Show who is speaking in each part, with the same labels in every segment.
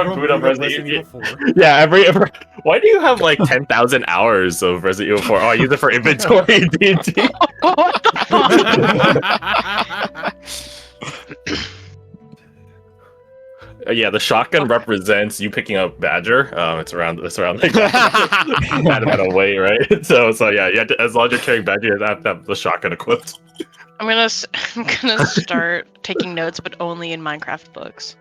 Speaker 1: boot up Resident Evil 4.
Speaker 2: Yeah, every. Why do you have like 10,000 hours of Resident Evil 4? Oh, I use it for inventory in D&D.
Speaker 3: What the fuck?
Speaker 2: Yeah, the shotgun represents you picking up Badger. It's around like that amount of weight, right? So yeah, you have to, as long as you're carrying Badger, you have to have the shotgun equipped.
Speaker 3: I'm gonna start taking notes, but only in Minecraft books.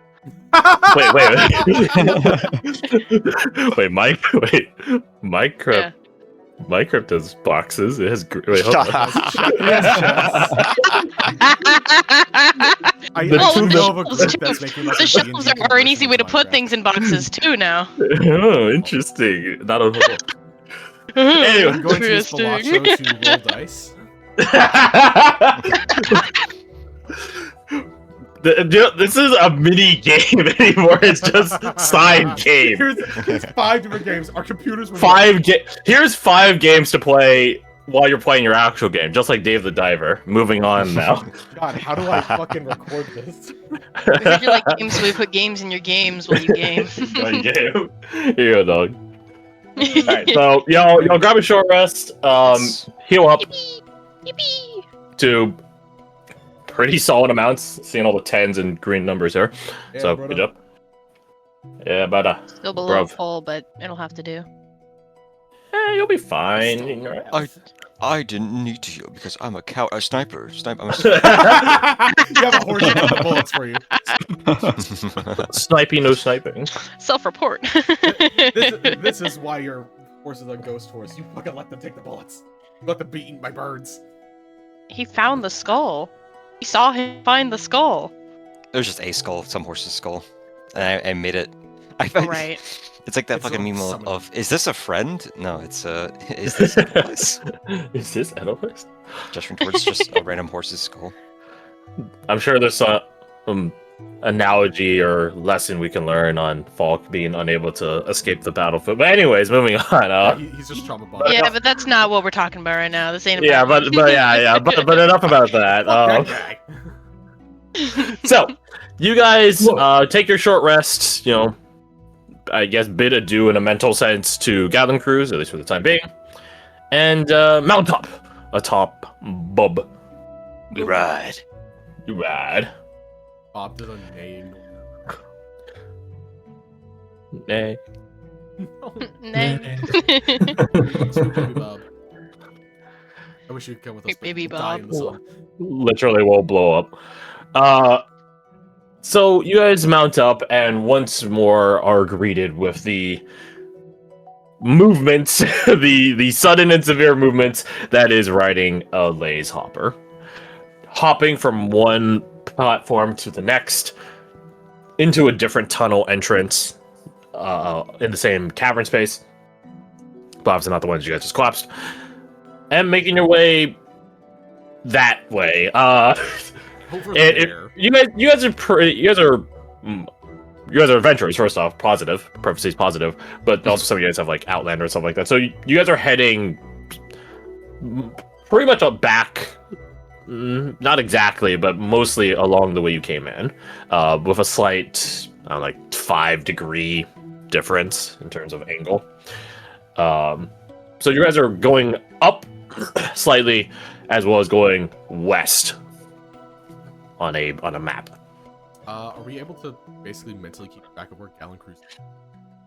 Speaker 2: Wait, Minecraft.
Speaker 3: Yeah.
Speaker 2: Minecraft does boxes. It has. Wait, hold on.
Speaker 3: The shelves are an easy way to put things in boxes too now.
Speaker 2: Oh, interesting. Not a.
Speaker 1: Anyway, I'm going to use Spalacho to roll dice.
Speaker 2: This is a mini game anymore. It's just side game.
Speaker 1: Here's 5 different games. Our computers were
Speaker 2: Here's 5 games to play while you're playing your actual game, just like Dave the Diver. Moving on now.
Speaker 1: God, how do I fucking record this?
Speaker 3: If you like games, so we put games in your games while you game.
Speaker 2: Here you go, dog. Alright, so y'all grab a short rest. Heal up
Speaker 3: Yippee!
Speaker 2: to pretty solid amounts. Seeing all the 10s and green numbers here.
Speaker 1: Yeah,
Speaker 2: So
Speaker 1: brother.
Speaker 2: good job. Yeah, but
Speaker 3: Still below
Speaker 2: bruv.
Speaker 3: full, but it'll have to do.
Speaker 2: You'll be fine.
Speaker 4: I didn't need to heal because I'm a sniper.
Speaker 1: You have a horse that got bullets for you.
Speaker 2: Sniping, no sniping.
Speaker 3: Self-report.
Speaker 1: This is why your horse is a ghost horse. You fucking let them take the bullets. You let them be eaten by birds.
Speaker 3: He found the skull. We saw him find the skull.
Speaker 4: There's just a skull, some horse's skull, and I made it.
Speaker 3: Right.
Speaker 4: It's like that
Speaker 1: It's
Speaker 4: fucking
Speaker 1: a
Speaker 4: meme
Speaker 1: summon.
Speaker 4: of, is this a friend? No, it's is this Elvis?
Speaker 2: Is this Edelweiss?
Speaker 4: Gesturing towards just a random horse's skull.
Speaker 2: I'm sure there's some analogy or lesson we can learn on Falk being unable to escape the battlefield. But anyways, moving on.
Speaker 1: He's just trauma bonded.
Speaker 3: Yeah, but that's not what we're talking about right now. This ain't about
Speaker 2: Yeah, but enough about that.
Speaker 1: Fuck that guy.
Speaker 2: So, you guys take your short rest. You know, I guess bid adieu in a mental sense to Gatling Cruise, at least for the time being, and mount up atop Bub.
Speaker 4: We ride.
Speaker 2: You ride.
Speaker 1: Bob did a name.
Speaker 2: Nay.
Speaker 3: Nay.
Speaker 1: Sweet baby Bob. I wish you could come with us.
Speaker 3: Sweet baby
Speaker 1: but we'll die in the sun.
Speaker 2: Literally will blow up. So you guys mount up and once more are greeted with the movements, the sudden and severe movements that is riding a Lays hopper. Hopping from one platform to the next into a different tunnel entrance in the same cavern space. But obviously not the ones you guys just collapsed. And making your way that way.
Speaker 1: Over
Speaker 2: And
Speaker 1: there.
Speaker 2: you guys are adventurers. First off, positive. Parentheses positive. But also some of you guys have like Outlander and stuff like that. So you guys are heading pretty much up back. Not exactly, but mostly along the way you came in, with a slight, like 5-degree difference in terms of angle. So you guys are going up slightly, as well as going west on a map.
Speaker 1: Are we able to basically mentally keep track of where Gallon Cruise is?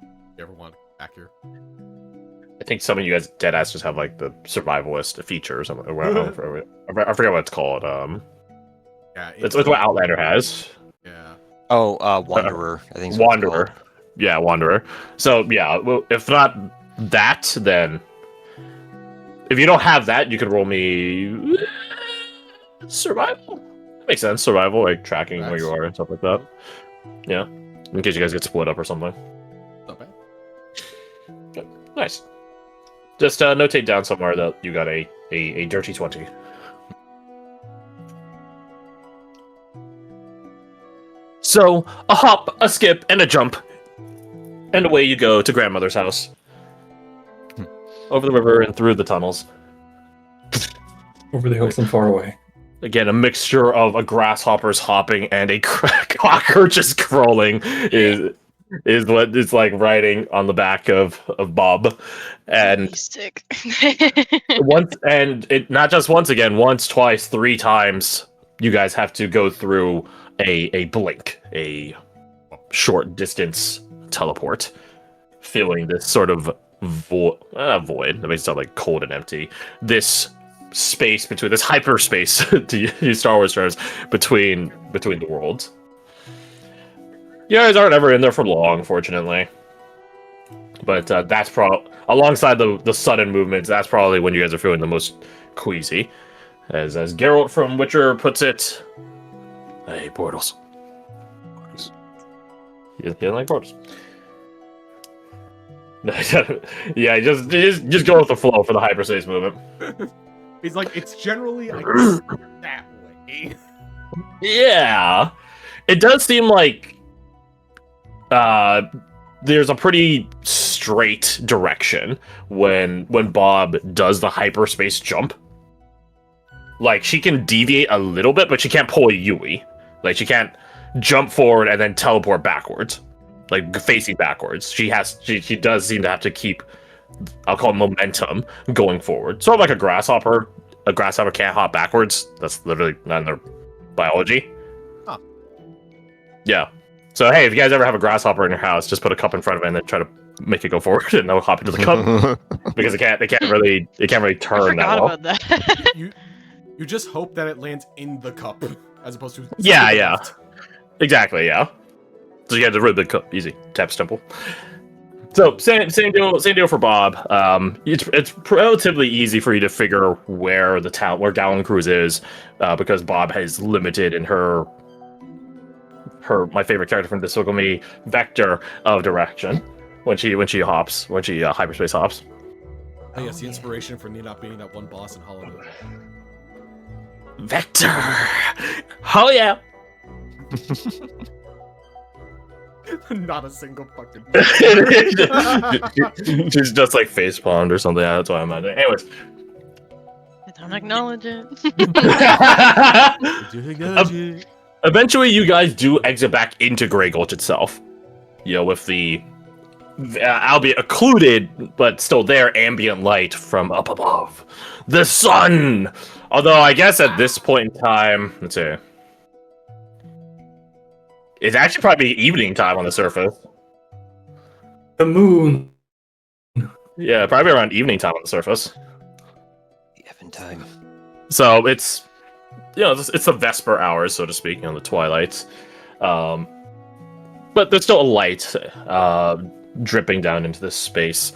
Speaker 1: If you ever want to get back here?
Speaker 2: I think some of you guys deadass just have like the survivalist feature or something. I forget what it's called.
Speaker 1: Yeah,
Speaker 2: It's what Outlander has.
Speaker 1: Yeah.
Speaker 4: Oh, Wanderer. I think.
Speaker 2: Wanderer. Yeah, Wanderer. So yeah, well, if not that, then if you don't have that, you could roll me survival. That makes sense. Survival, like tracking where you are and stuff like that. Yeah, in case you guys get split up or something.
Speaker 1: Not bad.
Speaker 2: Good. Nice. Just notate down somewhere that you got a dirty 20. So, a hop, a skip, and a jump. And away you go to grandmother's house. Over the river and through the tunnels.
Speaker 5: Over the hills and far away.
Speaker 2: Again, a mixture of a grasshopper's hopping and a cockroach's crawling is is what is like riding on the back of Bob, and
Speaker 3: He's sick.
Speaker 2: once and it not just once again, once, twice, three times. You guys have to go through a blink, a short distance teleport, feeling this sort of void. That makes it sound like cold and empty. This space between this hyperspace to use Star Wars terms between the worlds. You guys aren't ever in there for long, fortunately. But that's probably alongside the sudden movements. That's probably when you guys are feeling the most queasy, as Geralt from Witcher puts it. Hey, portals. You don't like portals? Yeah, just go with the flow for the hyperspace movement.
Speaker 1: He's like, it's generally I guess, that way.
Speaker 2: Yeah, it does seem like there's a pretty straight direction when Bob does the hyperspace jump. Like, she can deviate a little bit, but she can't pull a Yui. Like, she can't jump forward and then teleport backwards, like facing backwards. She does seem to have to keep, I'll call it momentum, going forward. Sort of like a grasshopper. A grasshopper can't hop backwards. That's literally not in their biology.
Speaker 1: Huh.
Speaker 2: Yeah. So hey, if you guys ever have a grasshopper in your house, just put a cup in front of it and then try to make it go forward, and they'll hop into the cup because it can't really
Speaker 3: I
Speaker 2: turn that
Speaker 3: forgot
Speaker 2: well.
Speaker 3: about that.
Speaker 1: You just hope that it lands in the cup as opposed to
Speaker 2: Yeah. Exactly, yeah. So you got the really big cup, easy. Tap temple. So same deal for Bob. It's relatively easy for you to figure where Gallon Cruise is, because Bob has limited in her my favorite character from Despicable Me vector of direction when she hyperspace hops.
Speaker 1: Oh yes, the inspiration for not being that one boss in Holiday.
Speaker 2: Vector. Oh yeah.
Speaker 1: Not a single fucking.
Speaker 2: She's just like face palmed or something. That's why I'm at it. Anyways.
Speaker 3: I don't acknowledge it.
Speaker 2: Eventually, you guys do exit back into Grey Gulch itself. You know, with the albeit occluded, but still there, ambient light from up above. The sun! Although, I guess at this point in time, let's see. It's actually probably evening time on the surface.
Speaker 5: The moon.
Speaker 2: Yeah, probably around evening time on the surface.
Speaker 4: Even time.
Speaker 2: So it's, it's the Vesper hours, so to speak, the twilights. But there's still a light dripping down into this space.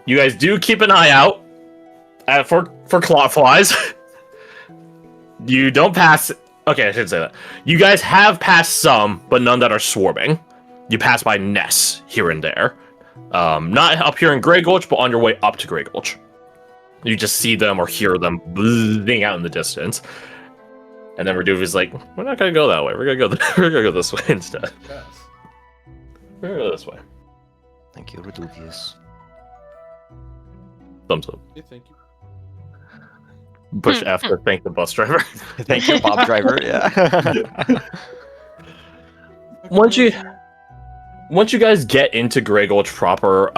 Speaker 2: You guys do keep an eye out for clot flies. You don't pass. Okay, I shouldn't say that. You guys have passed some, but none that are swarming. You pass by nests here and there. Not up here in Grey Gulch, but on your way up to Grey Gulch. You just see them or hear them bleeding out in the distance. And then Reduvi's like, we're not gonna go that way. We're gonna go this way instead.
Speaker 1: Yes.
Speaker 2: We're gonna go this way.
Speaker 4: Thank you, Reduvius.
Speaker 2: Thumbs up.
Speaker 1: Yeah, thank you.
Speaker 2: Push F to thank the bus driver.
Speaker 4: Thank you, Bob Driver. Yeah.
Speaker 2: Once you guys get into Grey Gulch proper,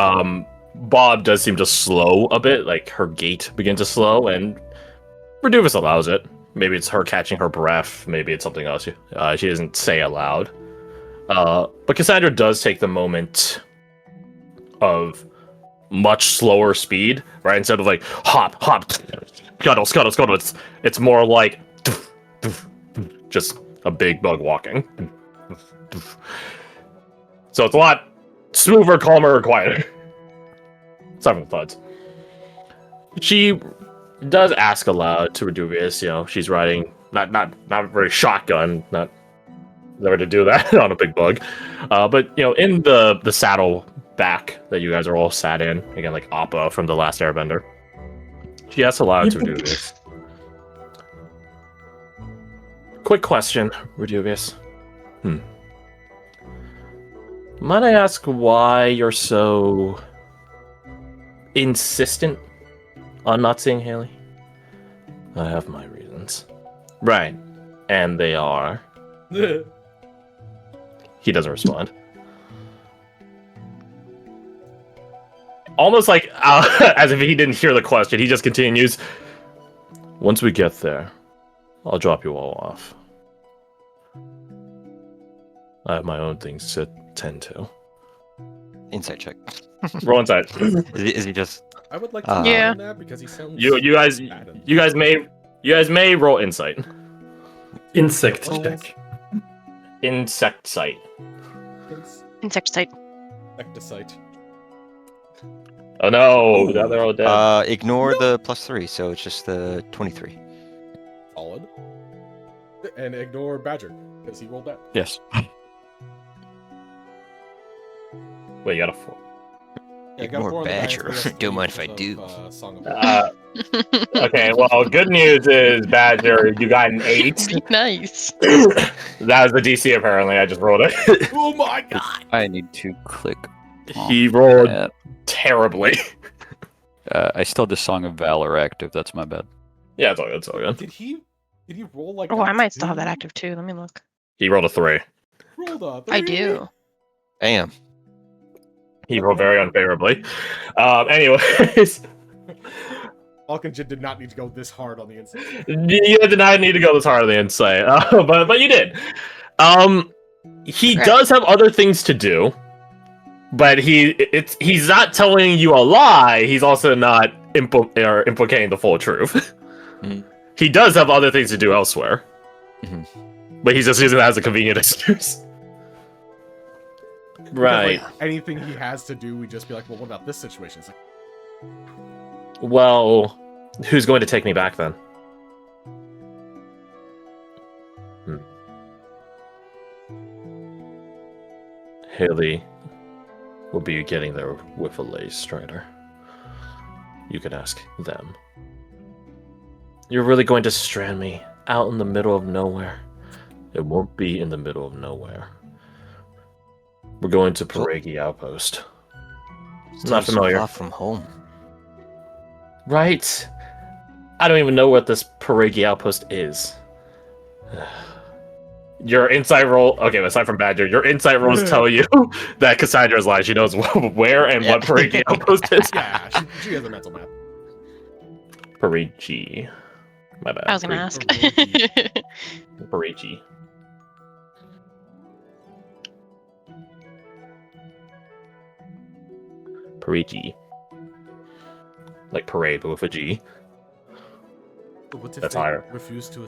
Speaker 2: Bob does seem to slow a bit. Like, her gait begins to slow, and Reduvis allows it. Maybe it's her catching her breath. Maybe it's something else. She doesn't say aloud. But Cassandra does take the moment of much slower speed, right? Instead of like hop, scuttle. It's more like just a big bug walking. So it's a lot smoother, calmer, quieter. Aside from the thuds. She does ask aloud to Reduvius. She's riding not very shotgun, not never to do that on a big bug. But in the saddle back that you guys are all sat in, again, like Appa from The Last Airbender. She asks aloud to Reduvius. Quick question, Reduvius. Might I ask why you're so insistent on not seeing Haley? I have my reasons. Right. And they are... He doesn't respond. almost like as if he didn't hear the question, he just continues. Once we get there, I'll drop you all off. I have my own things to tend to.
Speaker 4: Insight check.
Speaker 2: Roll inside.
Speaker 4: Is he just?
Speaker 1: I would like to
Speaker 3: Yeah.
Speaker 1: on that because he sounds.
Speaker 2: You guys may roll insight.
Speaker 5: Insect
Speaker 1: Oh.
Speaker 5: check.
Speaker 2: Insect sight.
Speaker 3: Insecticide.
Speaker 1: Insecticide.
Speaker 2: Oh no, now they're all dead.
Speaker 4: Ignore the +3, so it's just the 23.
Speaker 1: Solid. And ignore Badger because he rolled that.
Speaker 6: Yes.
Speaker 2: Wait, you got a 4.
Speaker 1: Yeah, I got a
Speaker 4: Ignore
Speaker 1: 4 on the dice,
Speaker 4: Badger.
Speaker 1: but he has
Speaker 4: Don't mind if
Speaker 1: 3
Speaker 4: I
Speaker 1: because
Speaker 4: do.
Speaker 1: of, Song of
Speaker 2: Okay, well, good news is, Badger, you got an 8.
Speaker 3: Be nice.
Speaker 2: That was the DC, apparently. I just rolled it.
Speaker 1: Oh my god!
Speaker 6: I need to click.
Speaker 2: He rolled
Speaker 6: Yeah.
Speaker 2: terribly.
Speaker 6: I still have the Song of Valor active. That's my bad.
Speaker 2: Yeah, it's all good. It's all good.
Speaker 1: Did he roll like?
Speaker 3: Oh,
Speaker 1: a
Speaker 3: I might still have that
Speaker 1: 2?
Speaker 3: active too. Let me look.
Speaker 2: He rolled a 3.
Speaker 1: Rolled a 3.
Speaker 3: I do.
Speaker 4: Damn.
Speaker 2: He rolled very unfavorably. Anyways,
Speaker 1: Alkinjin did not need to go this hard on the inside.
Speaker 2: you did not need to go this hard on the insight, but you did. He
Speaker 3: Okay.
Speaker 2: does have other things to do, but he's not telling you a lie. He's also not implicating the full truth.
Speaker 4: Mhm.
Speaker 2: He does have other things to do elsewhere,
Speaker 4: Mhm.
Speaker 2: but he's just using that as a convenient excuse.
Speaker 1: Because,
Speaker 2: Right.
Speaker 1: like, anything he has to do, we just be like, well, what about this situation? It's like,
Speaker 2: Well, who's going to take me back then? Haley will be getting there with a lace strider. You can ask them. You're really going to strand me out in the middle of nowhere? It won't be in the middle of nowhere. We're going to Paragi Outpost. Not
Speaker 4: Still
Speaker 2: familiar.
Speaker 4: So far from home.
Speaker 2: Right. I don't even know what this Paragi Outpost is. Your insight roll, okay, aside from Badger, your insight rolls tell you that Cassandra's lying. She knows where and what Paragi Outpost is.
Speaker 1: yeah, she has a mental map.
Speaker 2: Parigi. My bad.
Speaker 3: I was gonna ask.
Speaker 2: Parigi. Parigi. Like parade, but with a G.
Speaker 1: But what if
Speaker 2: That's
Speaker 1: they
Speaker 2: higher.
Speaker 1: refuse to?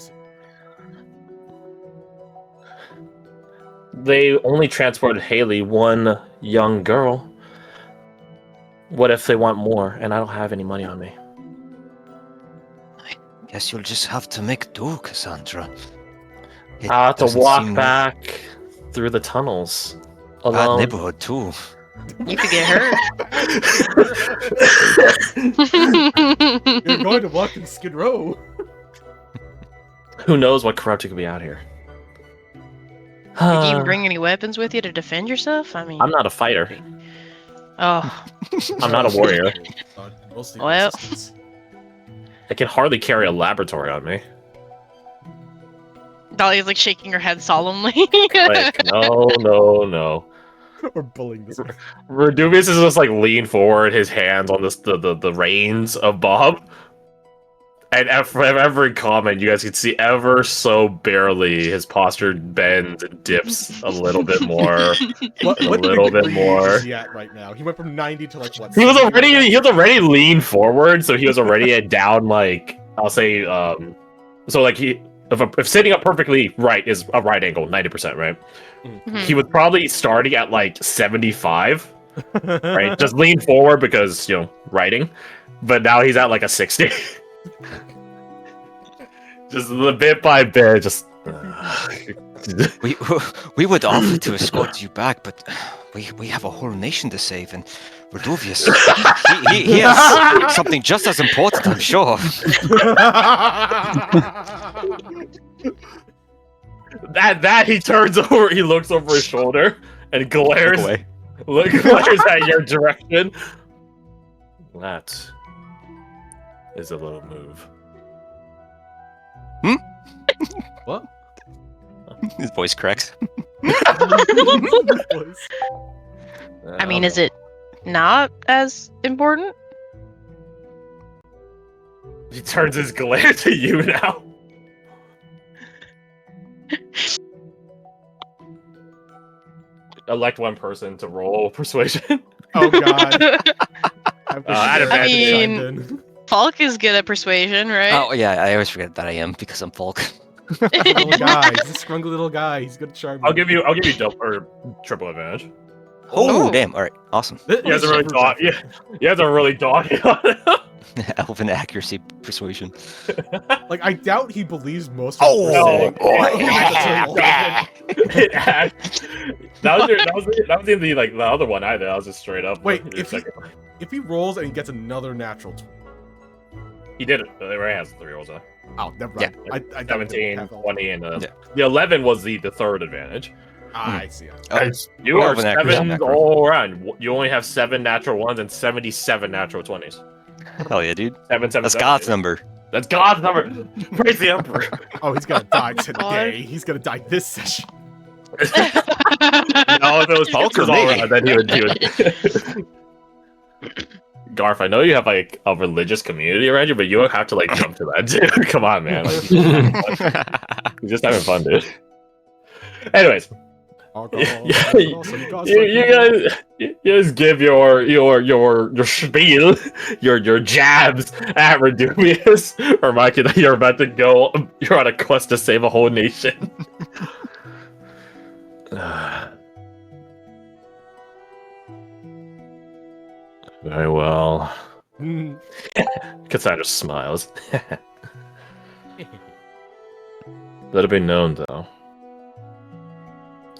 Speaker 2: They only transported Haley, one young girl. What if they want more, and I don't have any money on me?
Speaker 4: Guess you'll just have to make do, Cassandra. It
Speaker 2: I'll have to
Speaker 4: doesn't
Speaker 2: walk
Speaker 4: seem
Speaker 2: back through the tunnels
Speaker 4: Bad
Speaker 2: alone.
Speaker 4: neighborhood too.
Speaker 3: You could get hurt.
Speaker 1: You're going to walk in Skid Row.
Speaker 2: Who knows what corruption could be out here?
Speaker 3: Did you bring any weapons with you to defend yourself? I mean,
Speaker 2: I'm not a fighter.
Speaker 3: Oh,
Speaker 2: I'm not a warrior.
Speaker 1: Mostly
Speaker 3: Well.
Speaker 1: resistance.
Speaker 2: I can hardly carry a laboratory on me.
Speaker 3: Dahlia's like shaking her head solemnly.
Speaker 2: Like, no.
Speaker 1: We're bullying this man.
Speaker 2: Redubius is just like lean forward, his hands on the reins of Bob. And for every comment, you guys can see ever so barely his posture bends and dips a little bit more.
Speaker 1: What
Speaker 2: A little bit
Speaker 1: degree
Speaker 2: more.
Speaker 1: is he at right now? He went from 90 to like what?
Speaker 2: He was
Speaker 1: 70 right now?
Speaker 2: already leaned forward, so he was already at down like I'll say so like if sitting up perfectly right is a right angle, 90%, right?
Speaker 3: Mhm.
Speaker 2: He was probably starting at like 75, right? Just lean forward because writing, but now he's at like a 60. Just a bit by bit, just.
Speaker 4: We would offer to escort you back, but we have a whole nation to save, and Redovius, he has something just as important, I'm sure.
Speaker 2: that he turns over, he looks over his shoulder and glares. Glares at your direction. That is a little move.
Speaker 1: What?
Speaker 4: His voice cracks.
Speaker 3: I mean, is it not as important?
Speaker 2: He turns his glare to you now. Elect one person to roll persuasion.
Speaker 1: Oh god.
Speaker 2: I
Speaker 3: mean- Falk is good at persuasion, right?
Speaker 4: Oh yeah, I always forget that I am because I'm Falk.
Speaker 1: little guy. He's a scrungly little guy. He's good at charming.
Speaker 2: I'll give you double or triple advantage.
Speaker 4: Oh,
Speaker 3: Oh.
Speaker 4: damn! All right, awesome.
Speaker 2: You guys are really dog. Yeah, you guys are really dogging on him.
Speaker 4: Elven accuracy persuasion.
Speaker 1: Like, I doubt he believes most.
Speaker 4: Oh,
Speaker 1: of
Speaker 4: boy.
Speaker 2: That was in the like the other one either. I was just straight up.
Speaker 1: Wait, if he rolls and he gets another natural,
Speaker 2: he did it. Ray has 3 rolls.
Speaker 1: oh, never mind. I
Speaker 2: 17, 20, and
Speaker 4: Yeah.
Speaker 2: the 11 was the third advantage.
Speaker 1: I see.
Speaker 2: You are
Speaker 4: Elven accuracy
Speaker 2: 7
Speaker 4: macro.
Speaker 2: all around. You only have 7 natural ones and 77 natural 20s.
Speaker 4: Hell yeah, dude.
Speaker 2: 7, 7,
Speaker 4: That's
Speaker 2: 7.
Speaker 4: God's number.
Speaker 2: That's God's number. Praise the Emperor.
Speaker 1: Oh, he's gonna die today. He's gonna die this session.
Speaker 2: No, if it was
Speaker 4: Hulk or
Speaker 2: all
Speaker 4: me?
Speaker 2: around, then he would. Garth, I know you have like a religious community around you, but you don't have to like jump to that, dude. Come on, man. Like, you're just having fun, dude. Anyways, you guys give your spiel, your jabs at Redubius, reminding that you're about to go. You're on a quest to save a whole nation. Very well. Cassandra smiles. Let it be known, though.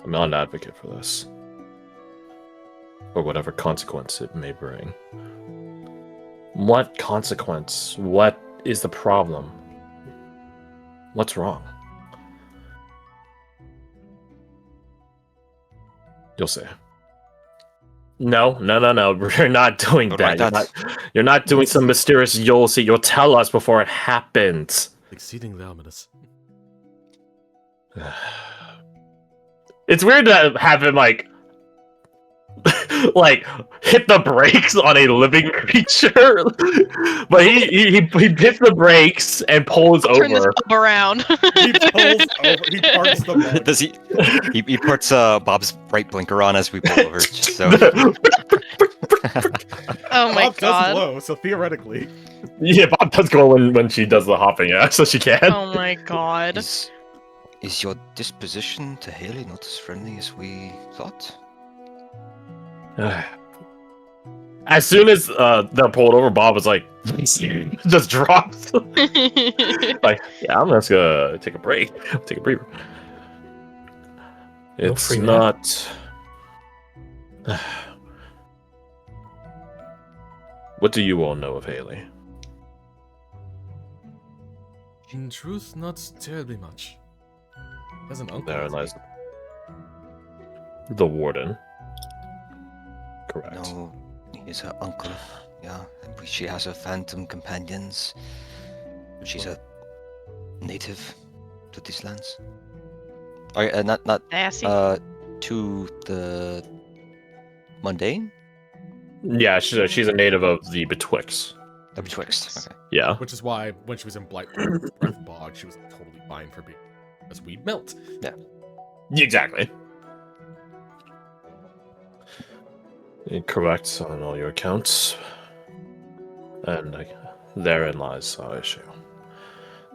Speaker 2: I'm not an advocate for this. Or whatever consequence it may bring. What consequence? What is the problem? What's wrong? You'll see. No. We're not doing
Speaker 4: Alright,
Speaker 2: that. You're not doing some mysterious you'll see. You'll tell us before it happens.
Speaker 1: Exceedingly ominous.
Speaker 2: It's weird to have him like hit the brakes on a living creature, but he hits the brakes and pulls
Speaker 3: Turn this
Speaker 2: over.
Speaker 3: pub around.
Speaker 1: He pulls over. He parks the boat.
Speaker 4: Does he? He puts Bob's right blinker on as we pull over. Just so.
Speaker 3: Oh my
Speaker 1: Bob does
Speaker 3: god.
Speaker 1: blow, so theoretically.
Speaker 2: Yeah, Bob does go when she does the hopping, yeah, so she can.
Speaker 3: Oh my god.
Speaker 4: Is your disposition to Haley not as friendly as we thought?
Speaker 2: As soon as they're pulled over, Bob was like, just drops. Like, yeah, I'm just gonna take a break. Take a breather. It's
Speaker 5: free
Speaker 2: not. What do you all know of Haley?
Speaker 1: In truth, not terribly much. As an uncle.
Speaker 2: There lies the warden. Correct.
Speaker 4: No, he's her uncle. Yeah, and she has her phantom companions. She's a native to these lands. Or not
Speaker 3: Nasty.
Speaker 4: to the mundane.
Speaker 2: Yeah, she's a native of the Betwixt.
Speaker 4: The Betwixt. Okay.
Speaker 2: Yeah.
Speaker 1: Which is why when she was in Breath Bog, she was totally fine for being as we melt.
Speaker 2: Exactly. Correct on all your accounts. And therein lies our issue.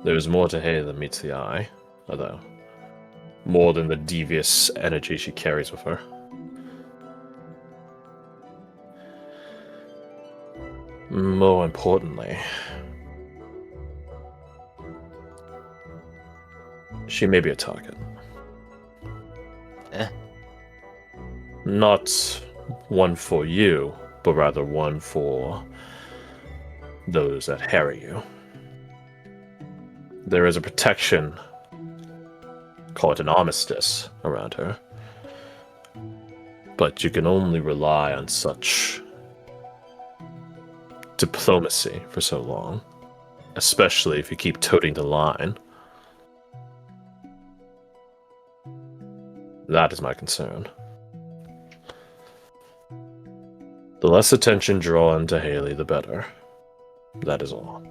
Speaker 2: There is more to Hay than meets the eye, although more than the devious energy she carries with her. More importantly, she may be a target. Not one for you, but rather one for those that harry you. There is a protection, call it an armistice, around her. But you can only rely on such diplomacy for so long, especially if you keep toting the line. That is my concern. The less attention drawn to Haley, the better. That is all.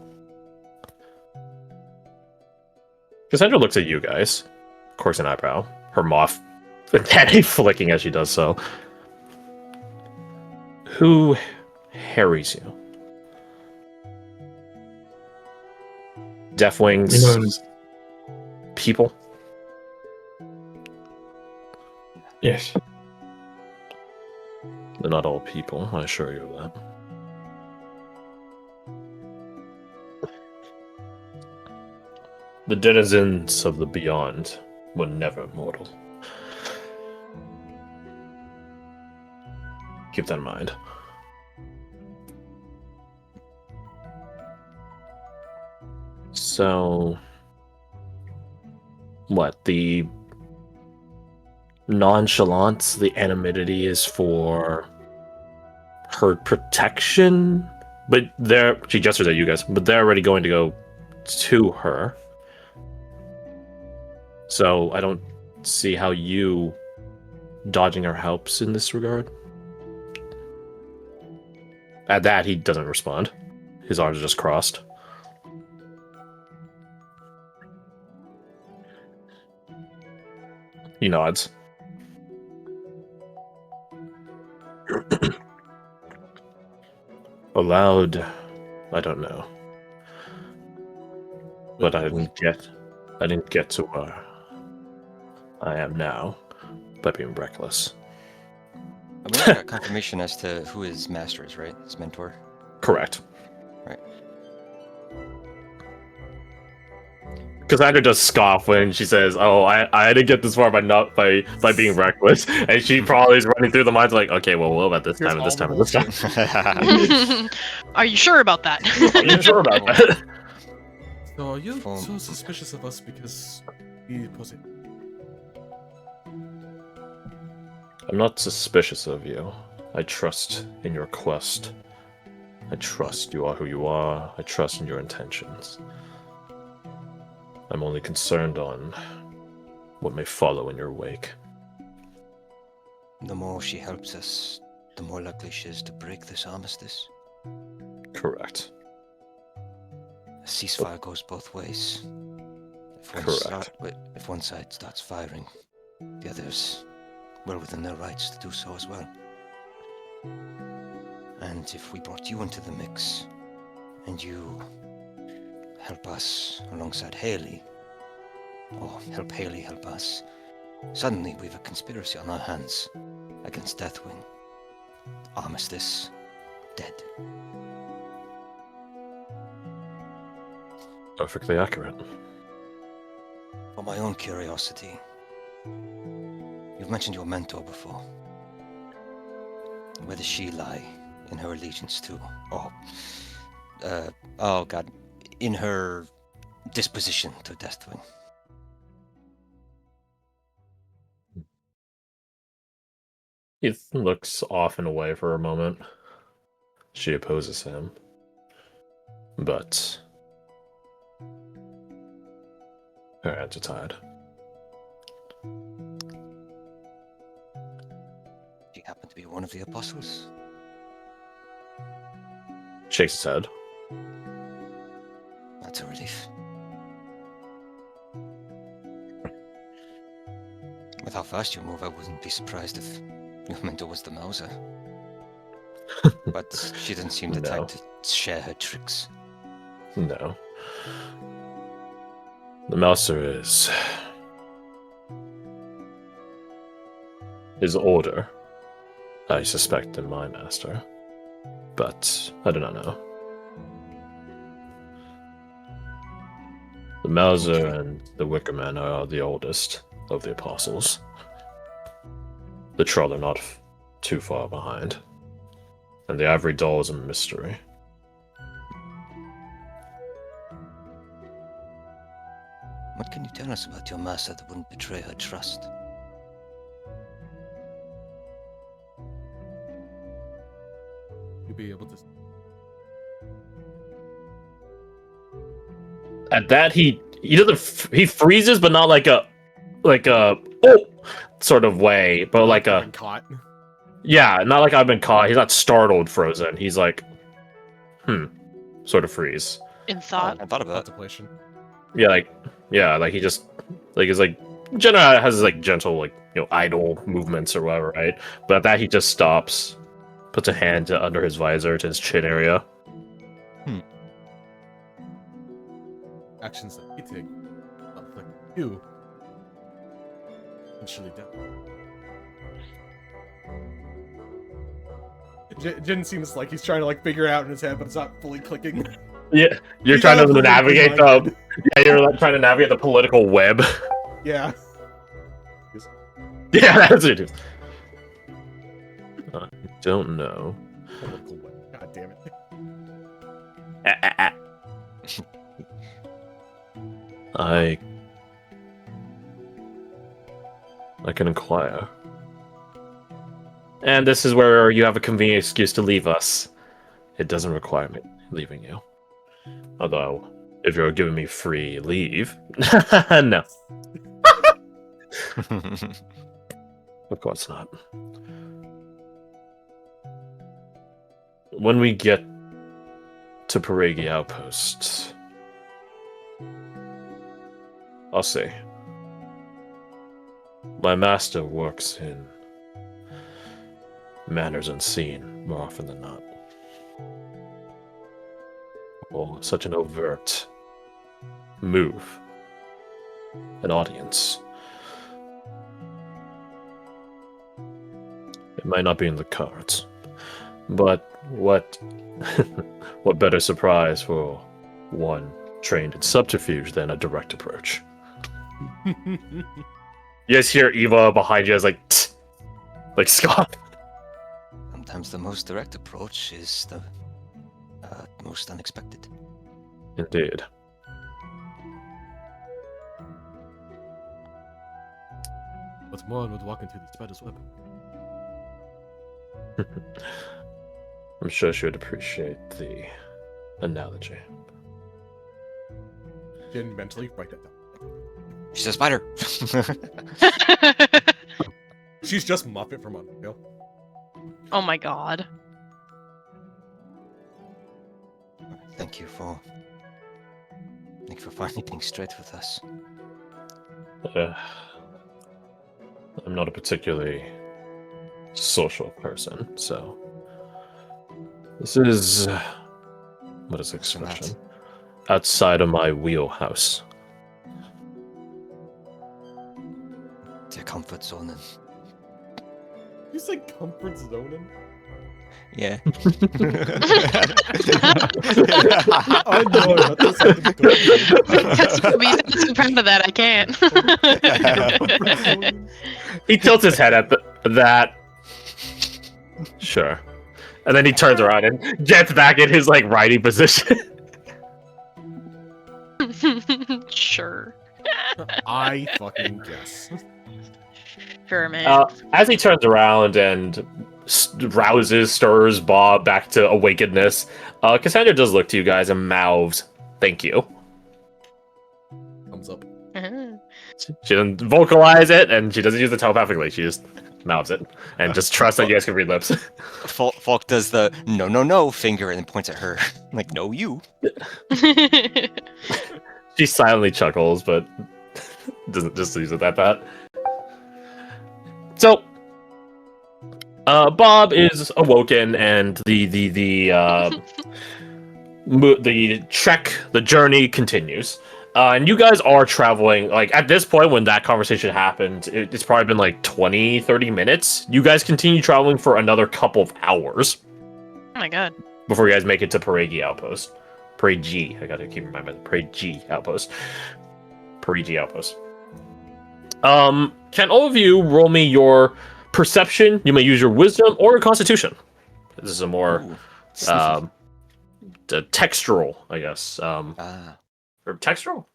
Speaker 2: Cassandra looks at you guys. Of course, an eyebrow. Her moth antennae flicking as she does so. Who harries you? Deathwings?
Speaker 5: You know,
Speaker 2: People?
Speaker 5: yes.
Speaker 2: They're not all people, I assure you of that. The denizens of the beyond were never mortal. Keep that in mind. So, what, the nonchalance, the anonymity is for her protection? But she gestures at you guys, but they're already going to go to her. So I don't see how you dodging her helps in this regard. At that, he doesn't respond. His arms are just crossed. He nods. Aloud, I don't know. But I didn't get to where I am now by being reckless.
Speaker 4: I mean, I got confirmation as to who his master is, right? His mentor.
Speaker 2: Correct.
Speaker 4: Right.
Speaker 2: Cassandra does scoff when she says, "Oh, I didn't get this far by being reckless," and she probably is running through the minds like, "Okay, well, what about this
Speaker 1: Here's
Speaker 2: time and this
Speaker 1: all
Speaker 2: time
Speaker 1: the
Speaker 2: and this time?"
Speaker 3: Are you sure about that?
Speaker 2: Are you sure about that?
Speaker 1: So are you
Speaker 4: Phone.
Speaker 1: so suspicious of us because we pose it?
Speaker 2: I'm not suspicious of you. I trust in your quest. I trust you are who you are. I trust in your intentions. I'm only concerned on what may follow in your wake.
Speaker 4: The more she helps us, the more likely she is to break this armistice.
Speaker 2: Correct.
Speaker 4: A ceasefire goes both ways.
Speaker 2: Correct.
Speaker 4: If one side starts firing, the others well within their rights to do so as well. And if we brought you into the mix, and you help us alongside Haley, or help Haley help us, suddenly we've a conspiracy on our hands against Deathwing. Armistice, dead.
Speaker 2: Perfectly accurate.
Speaker 4: For my own curiosity, you've mentioned your mentor before. Where does she lie in her allegiance to, oh god, in her disposition to Deathwing?
Speaker 2: He looks off and away for a moment. She opposes him. But her hands are tied.
Speaker 4: She happened to be one of the apostles.
Speaker 2: Shakes his head.
Speaker 4: That's a relief. With how fast you move, I wouldn't be surprised if your mentor was the Mauser. But she doesn't seem the
Speaker 2: No.
Speaker 4: type to share her tricks.
Speaker 2: No. The Mouser is his order, I suspect, than my master. But I do not know. The Mauser and the Wickerman are the oldest of the apostles. The Troll are not too far behind. And the Ivory Doll is a mystery.
Speaker 4: What can you tell us about your master that wouldn't betray her trust?
Speaker 1: You'll be able to.
Speaker 2: At that, he doesn't he freezes, but not like a oh sort of way, but like a
Speaker 1: Caught.
Speaker 2: Yeah, not like I've been caught. He's not startled, frozen. He's like, sort of freeze.
Speaker 3: In thought.
Speaker 4: I thought about it.
Speaker 1: Contemplation.
Speaker 2: Yeah, like he just like is like generally has like gentle like idle movements or whatever, right? But at that he just stops, puts a hand under his visor to his chin area.
Speaker 1: Actions that you take affect you. Eventually death. Jin seems like he's trying to like figure it out in his head, but it's not fully clicking.
Speaker 2: Yeah, you're
Speaker 1: He's
Speaker 2: trying
Speaker 1: not
Speaker 2: to
Speaker 1: fully
Speaker 2: navigate
Speaker 1: minded.
Speaker 2: you're like trying to navigate the political web.
Speaker 1: Yeah.
Speaker 2: Yeah, that's what it is. I don't know.
Speaker 1: Political web. God damn it.
Speaker 2: I can inquire. And this is where you have a convenient excuse to leave us. It doesn't require me leaving you. Although, if you're giving me free leave, no. Of course not. When we get to Paregi Outpost, I'll say, my master works in manners unseen more often than not. Or such an overt move. An audience. It might not be in the cards, but what what better surprise for one trained in subterfuge than a direct approach? You guys hear Eva behind you as like scoff.
Speaker 4: Sometimes the most direct approach is the most unexpected.
Speaker 2: Indeed.
Speaker 1: What's more, would walk into the spider's web.
Speaker 2: I'm sure she would appreciate the analogy.
Speaker 1: Jin mentally write that down.
Speaker 4: She's a spider.
Speaker 1: She's just Muppet from Undertale.
Speaker 3: Oh my god.
Speaker 4: Thank you for finally being straight with us.
Speaker 2: I'm not a particularly social person, so this is what is the
Speaker 4: What's that?
Speaker 2: expression? Outside of my wheelhouse.
Speaker 4: It's your comfort zone.
Speaker 1: You say comfort zoning?
Speaker 4: Yeah.
Speaker 1: I know that this happened to me.
Speaker 3: I'm so proud of that, I can't.
Speaker 2: He tilts his head at that. Sure. And then he turns around and gets back in his like writing position.
Speaker 3: Sure.
Speaker 1: I fucking guess.
Speaker 3: Sure, man.
Speaker 2: As he turns around and stirs Bob back to awakenedness, Cassandra does look to you guys and mouths, "Thank you."
Speaker 1: Thumbs up.
Speaker 2: She doesn't vocalize it, and she doesn't use it telepathically. She just mouths it and just trusts that you guys can read lips.
Speaker 4: Falk does the no finger and then points at her. Like, no, you.
Speaker 2: She silently chuckles, but doesn't just use it that bad. So, Bob is awoken, and the journey continues. And you guys are traveling, like, at this point when that conversation happened, it's probably been like 20, 30 minutes. You guys continue traveling for another couple of hours.
Speaker 3: Oh my god.
Speaker 2: Before you guys make it to Paregi Outpost. Paregi, I gotta keep in mind, Paregi Outpost. Paregi Outpost. Can all of you roll me your perception? You may use your wisdom or your constitution. This is a more textural, I guess. Or textural?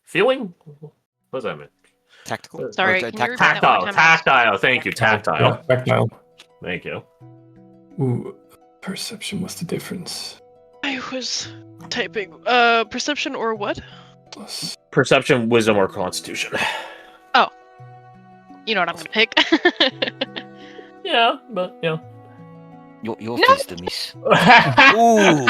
Speaker 2: Feeling? What does that mean?
Speaker 4: Tactical?
Speaker 3: Sorry,
Speaker 4: Or
Speaker 3: can you repeat that one
Speaker 2: Tactile.
Speaker 3: more time?
Speaker 2: Tactile. Thank you. Tactile.
Speaker 5: Yeah, tactile.
Speaker 2: Thank you.
Speaker 5: Ooh, perception. What's the difference?
Speaker 3: I was typing. Perception or what?
Speaker 5: Plus.
Speaker 2: Perception, wisdom, or constitution.
Speaker 3: You know what I'm gonna pick.
Speaker 2: Yeah, but you know.
Speaker 4: Your
Speaker 3: No.
Speaker 4: face, the miss.
Speaker 2: Oh!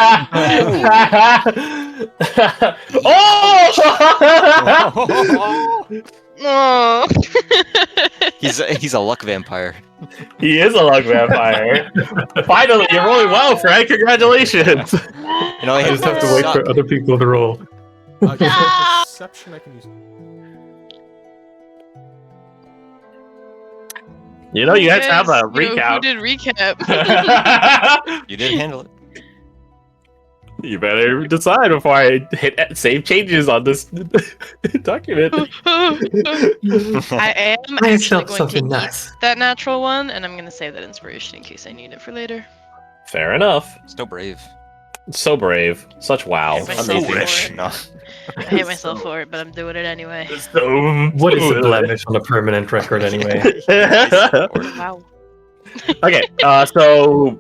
Speaker 3: Oh.
Speaker 4: He's a luck vampire.
Speaker 2: He is a luck vampire. Finally, you're rolling well, Frank. Congratulations.
Speaker 4: You know,
Speaker 5: I just have to wait for other people to roll.
Speaker 1: Is there a perception I can use?
Speaker 2: You know, you guys have a
Speaker 3: Who
Speaker 2: recap.
Speaker 3: did recap?
Speaker 4: You did handle it.
Speaker 2: You better decide before I hit save changes on this document.
Speaker 3: I am
Speaker 5: Buy
Speaker 3: actually
Speaker 5: yourself
Speaker 3: going to
Speaker 5: something
Speaker 3: keep
Speaker 5: nice.
Speaker 3: that natural one, and I'm going to save that inspiration in case I need it for later.
Speaker 2: Fair enough.
Speaker 4: So brave.
Speaker 2: So brave. Such wow.
Speaker 3: Yeah,
Speaker 4: So
Speaker 3: Amazing.
Speaker 4: rich. No.
Speaker 3: I hate myself for it, but I'm doing it anyway.
Speaker 2: So
Speaker 5: What is a blemish on a permanent record anyway?
Speaker 3: Wow.
Speaker 2: Okay, so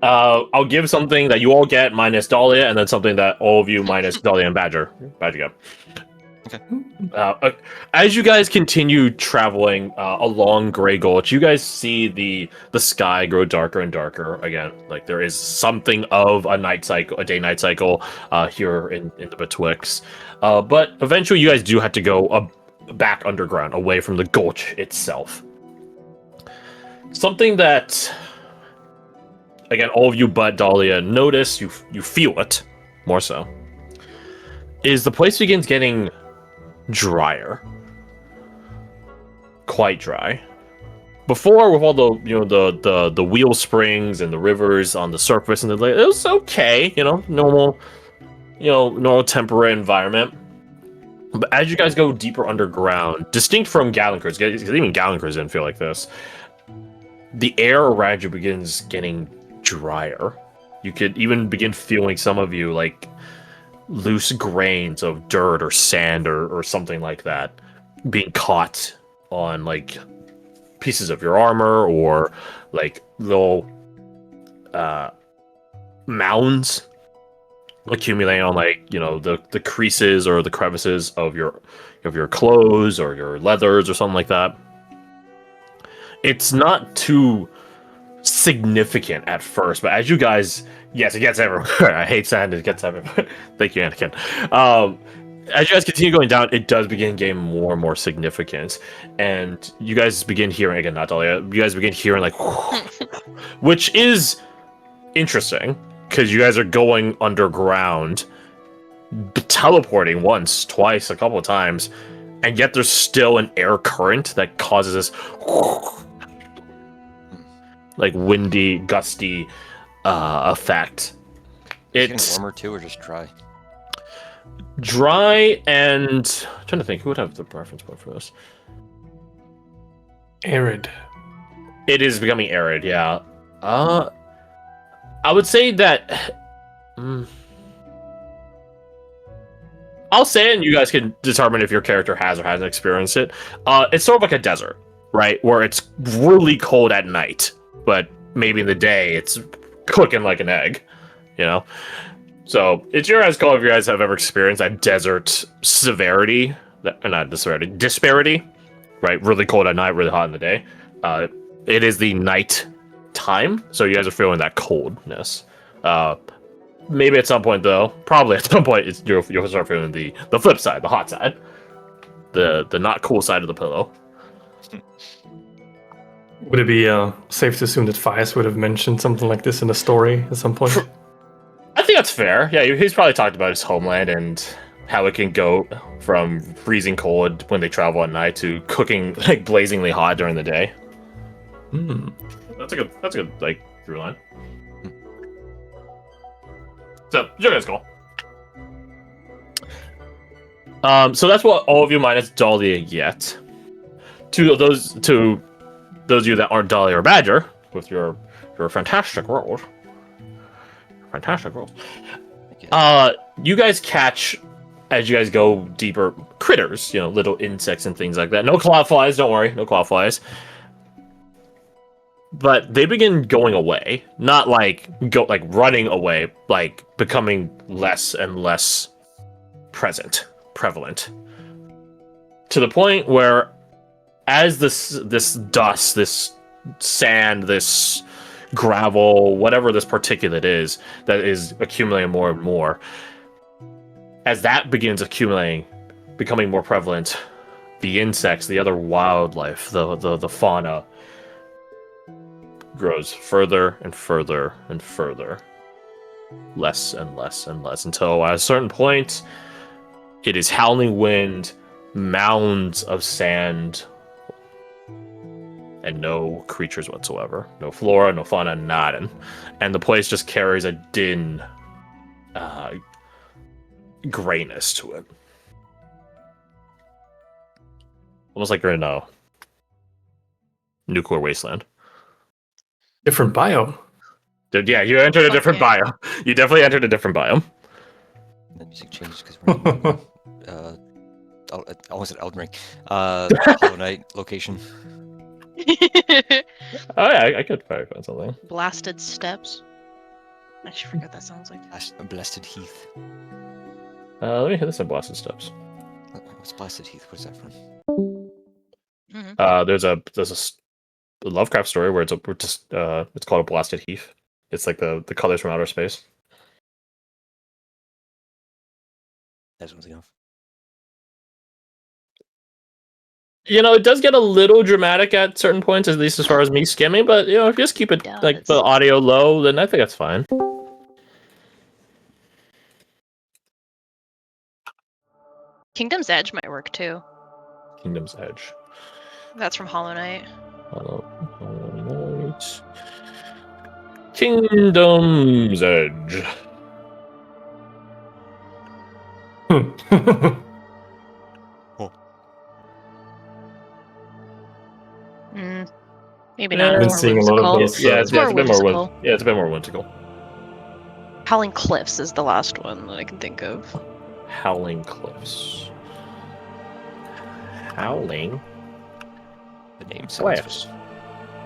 Speaker 2: I'll give something that you all get minus Dahlia, and then something that all of you minus Dahlia and Badger get.
Speaker 4: Okay.
Speaker 2: As you guys continue traveling along Grey Gulch, you guys see the sky grow darker and darker again. Like there is something of a night cycle, a day-night cycle here in the Betwixt. But eventually, you guys do have to go back underground, away from the gulch itself. Something that, again, all of you but Dahlia notice, you feel it more so, is the place begins getting drier. Quite dry. Before, with all the the wheel springs and the rivers on the surface and the lake, it was okay, normal temperate environment. But as you guys go deeper underground, distinct from Galenkers, because even Galenkers didn't feel like this, the air around you begins getting drier. You could even begin feeling, some of you, like loose grains of dirt or sand or something like that being caught on like pieces of your armor, or like little mounds accumulating on the creases or the crevices of your clothes or your leathers or something like that. It's not too significant at first, but as you guys, yes, it gets everywhere. I hate sand, it gets everywhere. Thank you, Anakin. As you guys continue going down, it does begin gaining more and more significance, and you guys begin hearing, again, not Dahlia, you guys begin hearing like which is interesting because you guys are going underground, teleporting once, twice, a couple of times, and yet there's still an air current that causes this like windy, gusty effect.
Speaker 4: It's
Speaker 2: It's
Speaker 4: warmer too, or just dry?
Speaker 2: dry and I'm trying to think who would have the reference point for this.
Speaker 5: Arid.
Speaker 2: It is becoming arid, yeah. I would say that I'll say it and you guys can determine if your character has or hasn't experienced it. It's sort of like a desert, right? Where it's really cold at night, but maybe in the day it's cooking like an egg, So it's your guys' call if you guys have ever experienced that desert severity, disparity, right? Really cold at night, really hot in the day. It is the night time, so you guys are feeling that coldness. Maybe at some point, though, probably at some point, you'll start feeling the flip side, the hot side, the not cool side of the pillow.
Speaker 5: Would it be safe to assume that Fias would have mentioned something like this in a story at some point?
Speaker 2: I think that's fair. Yeah, he's probably talked about his homeland and how it can go from freezing cold when they travel at night to cooking like blazingly hot during the day.
Speaker 5: Hmm.
Speaker 2: That's a good like through line. So you guys go. So that's what all of you minus Dahlia get. To those of you that aren't Dahlia or Badger, with your fantastic rolls. Fantastic rolls. You guys catch, as you guys go deeper, critters, little insects and things like that. No claw flies, don't worry, no claw flies. But they begin going away, not like running away, like becoming less and less prevalent, to the point where, as this dust, this sand, this gravel, whatever this particulate is that is accumulating more and more, as that begins accumulating, becoming more prevalent, the insects, the other wildlife, the fauna grows further and further and further, less and less and less, until at a certain point it is howling wind, mounds of sand, and no creatures whatsoever. No flora, no fauna, nothing. And the place just carries a dim grayness to it. Almost like you're in a nuclear wasteland.
Speaker 5: Different biome.
Speaker 2: Dude, yeah, you entered a different biome. You definitely entered a different biome.
Speaker 4: The music changes because we're almost at Elden Ring. Hollow Knight location.
Speaker 2: Oh yeah, I could probably find something.
Speaker 3: Blasted Steps. I should forget what that sounds like.
Speaker 4: Blasted Heath.
Speaker 2: Let me hit this at Blasted Steps.
Speaker 4: What's Blasted Heath? Where's that from?
Speaker 2: There's a Lovecraft story where it's called a Blasted Heath. It's like the colors from outer space.
Speaker 4: That's something else.
Speaker 2: It does get a little dramatic at certain points, at least as far as me skimming, but if you just keep it like the audio low, then I think that's fine.
Speaker 3: Kingdom's Edge might work too.
Speaker 2: Kingdom's Edge.
Speaker 3: That's from Hollow Knight.
Speaker 2: Hollow Knight. Kingdom's Edge.
Speaker 3: Maybe not.
Speaker 5: I've been
Speaker 3: It's
Speaker 5: seeing
Speaker 3: more
Speaker 5: a lot of
Speaker 3: whimsical.
Speaker 5: those.
Speaker 2: It's a bit more. Yeah, it's a bit more whimsical.
Speaker 3: Howling Cliffs is the last one that I can think of.
Speaker 2: Howling Cliffs. Howling
Speaker 4: The name sounds
Speaker 2: Cliffs.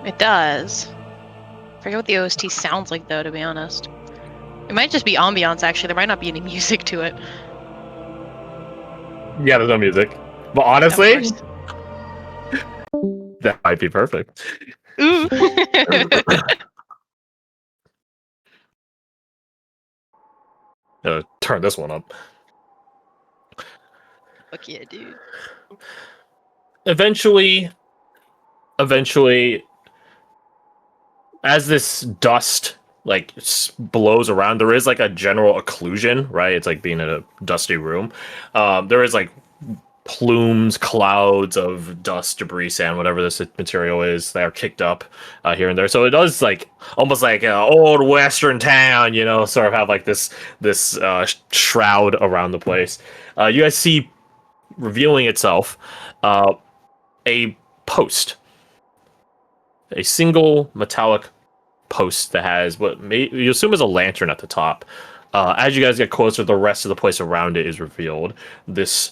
Speaker 3: It does. Forget what the OST sounds like though, to be honest. It might just be ambiance actually, there might not be any music to it.
Speaker 2: Yeah, there's no music. But honestly, that might be perfect.
Speaker 3: Ooh.
Speaker 2: Turn this one up.
Speaker 3: Fuck yeah, dude.
Speaker 2: Eventually, as this dust blows around, there is like a general occlusion, right? It's like being in a dusty room. There is like plumes, clouds of dust, debris, sand, whatever this material is, that are kicked up here and there. So it does like almost like an old western town, sort of have like this shroud around the place. You guys see revealing itself a post, a single metallic post that has what you assume is a lantern at the top. As you guys get closer, the rest of the place around it is revealed. This